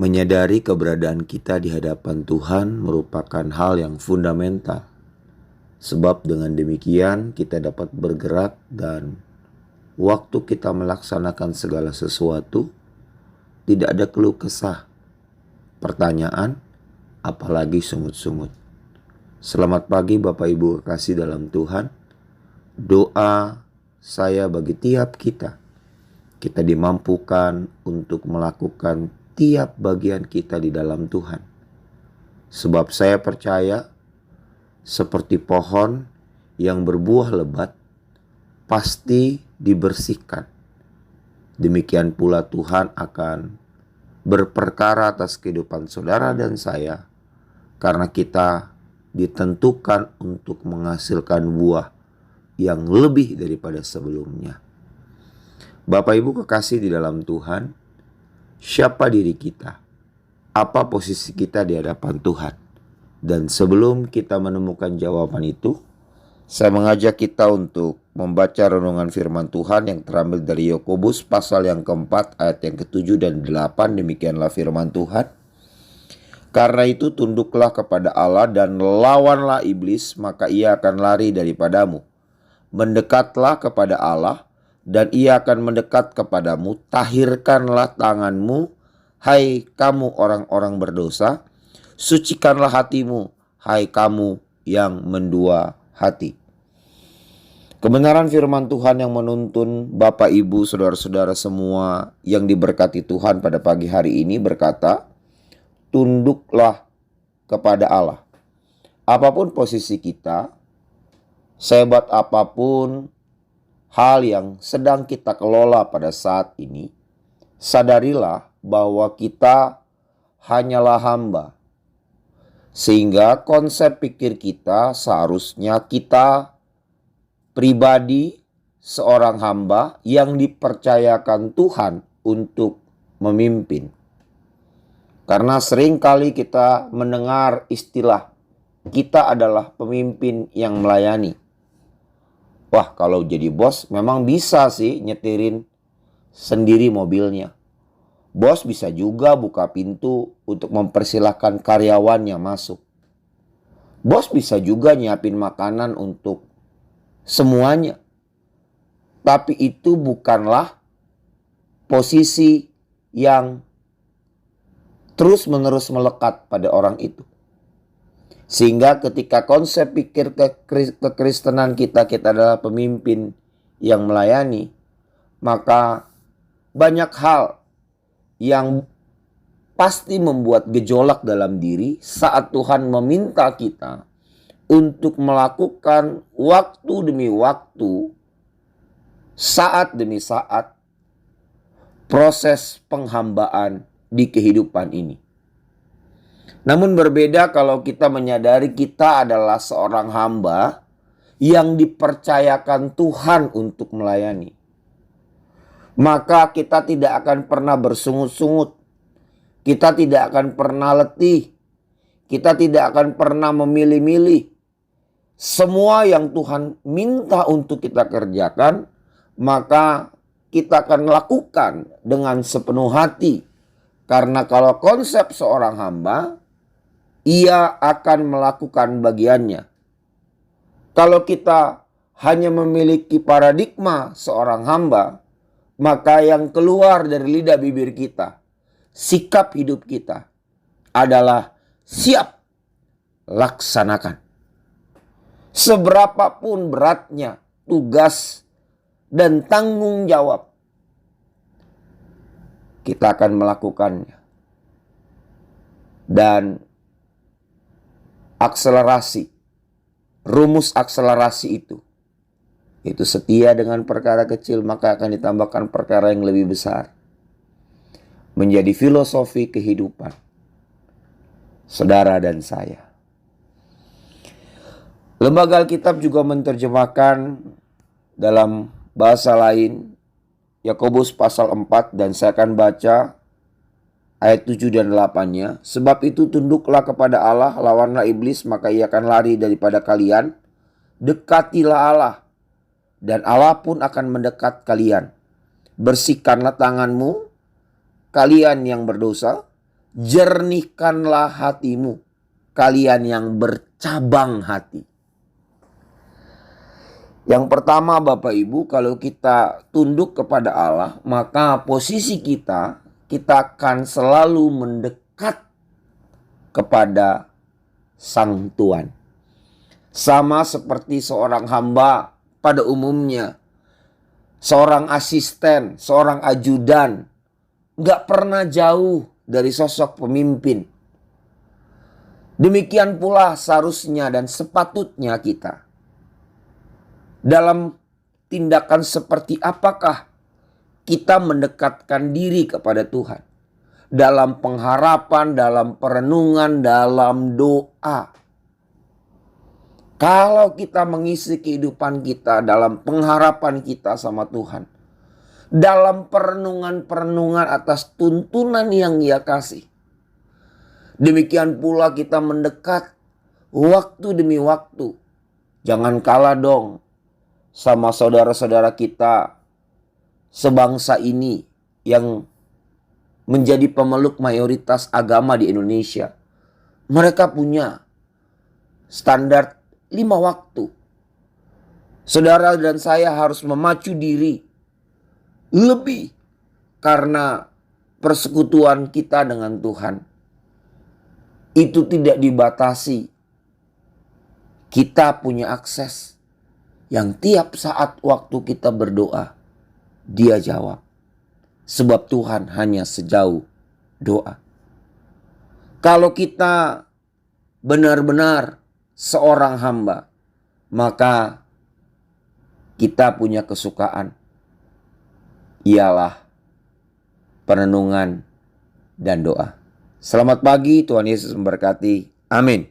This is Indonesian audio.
Menyadari keberadaan kita di hadapan Tuhan merupakan hal yang fundamental. Sebab dengan demikian kita dapat bergerak dan waktu kita melaksanakan segala sesuatu tidak ada keluh kesah, pertanyaan, apalagi sungut-sungut. Selamat pagi Bapak Ibu kekasih dalam Tuhan. Doa saya bagi tiap kita dimampukan untuk melakukan tiap bagian kita di dalam Tuhan. Sebab saya percaya seperti pohon yang berbuah lebat pasti dibersihkan. Demikian pula Tuhan akan berperkara atas kehidupan saudara dan saya, karena kita ditentukan untuk menghasilkan buah yang lebih daripada sebelumnya. Bapak Ibu kekasih di dalam Tuhan, siapa diri kita? Apa posisi kita di hadapan Tuhan? Dan sebelum kita menemukan jawaban itu, saya mengajak kita untuk membaca renungan firman Tuhan yang terambil dari Yakobus pasal yang keempat ayat yang ke-7 dan 8. Demikianlah firman Tuhan. Karena itu tunduklah kepada Allah dan lawanlah iblis, maka ia akan lari daripadamu. Mendekatlah kepada Allah dan ia akan mendekat kepadamu. Tahirkanlah tanganmu, hai kamu orang-orang berdosa. Sucikanlah hatimu, hai kamu yang mendua hati. Kebenaran firman Tuhan yang menuntun Bapak Ibu saudara-saudara semua yang diberkati Tuhan pada pagi hari ini berkata, tunduklah kepada Allah. Apapun posisi kita, sehebat apapun hal yang sedang kita kelola pada saat ini, sadarilah bahwa kita hanyalah hamba. Sehingga konsep pikir kita seharusnya kita pribadi seorang hamba yang dipercayakan Tuhan untuk memimpin. Karena seringkali kita mendengar istilah kita adalah pemimpin yang melayani. Wah, kalau jadi bos memang bisa sih nyetirin sendiri mobilnya. Bos bisa juga buka pintu untuk mempersilahkan karyawannya masuk. Bos bisa juga nyiapin makanan untuk semuanya. Tapi itu bukanlah posisi yang terus-menerus melekat pada orang itu. Sehingga ketika konsep pikir kekristenan kita adalah pemimpin yang melayani, maka banyak hal yang pasti membuat gejolak dalam diri saat Tuhan meminta kita untuk melakukan waktu demi waktu, saat demi saat, proses penghambaan di kehidupan ini. Namun berbeda kalau kita menyadari kita adalah seorang hamba yang dipercayakan Tuhan untuk melayani. Maka kita tidak akan pernah bersungut-sungut. Kita tidak akan pernah letih. Kita tidak akan pernah memilih-milih. Semua yang Tuhan minta untuk kita kerjakan, maka kita akan lakukan dengan sepenuh hati. Karena kalau konsep seorang hamba, ia akan melakukan bagiannya. Kalau kita hanya memiliki paradigma seorang hamba, maka yang keluar dari lidah bibir kita, sikap hidup kita adalah siap, laksanakan. Seberapapun beratnya tugas dan tanggung jawab, kita akan melakukannya. Dan akselerasi, rumus akselerasi itu setia dengan perkara kecil, maka akan ditambahkan perkara yang lebih besar. Menjadi filosofi kehidupan saudara dan saya. Lembaga Alkitab juga menerjemahkan dalam bahasa lain Yakobus pasal 4, dan saya akan baca ayat 7 dan 8-nya. Sebab itu tunduklah kepada Allah, lawanlah iblis, maka ia akan lari daripada kalian. Dekatilah Allah, dan Allah pun akan mendekat kalian. Bersihkanlah tanganmu, kalian yang berdosa. jernihkanlah hatimu, kalian yang bercabang hati. Yang pertama Bapak Ibu, kalau kita tunduk kepada Allah, maka posisi kita akan selalu mendekat kepada Sang Tuhan. Sama seperti seorang hamba pada umumnya, seorang asisten, seorang ajudan, gak pernah jauh dari sosok pemimpin. Demikian pula seharusnya dan sepatutnya kita. Dalam tindakan seperti apakah kita mendekatkan diri kepada Tuhan? Dalam pengharapan, dalam perenungan, dalam doa. Kalau kita mengisi kehidupan kita dalam pengharapan kita sama Tuhan, dalam perenungan-perenungan atas tuntunan yang Ia kasih, demikian pula kita mendekat waktu demi waktu. Jangan kalah dong sama saudara-saudara kita sebangsa ini yang menjadi pemeluk mayoritas agama di Indonesia. Mereka punya standar 5 waktu. Saudara dan saya harus memacu diri lebih karena persekutuan kita dengan Tuhan itu tidak dibatasi. Kita punya akses yang tiap saat waktu kita berdoa, Dia jawab. Sebab Tuhan hanya sejauh doa. Kalau kita benar-benar seorang hamba, maka kita punya kesukaan. Ialah perenungan dan doa. Selamat pagi, Tuhan Yesus memberkati. Amin.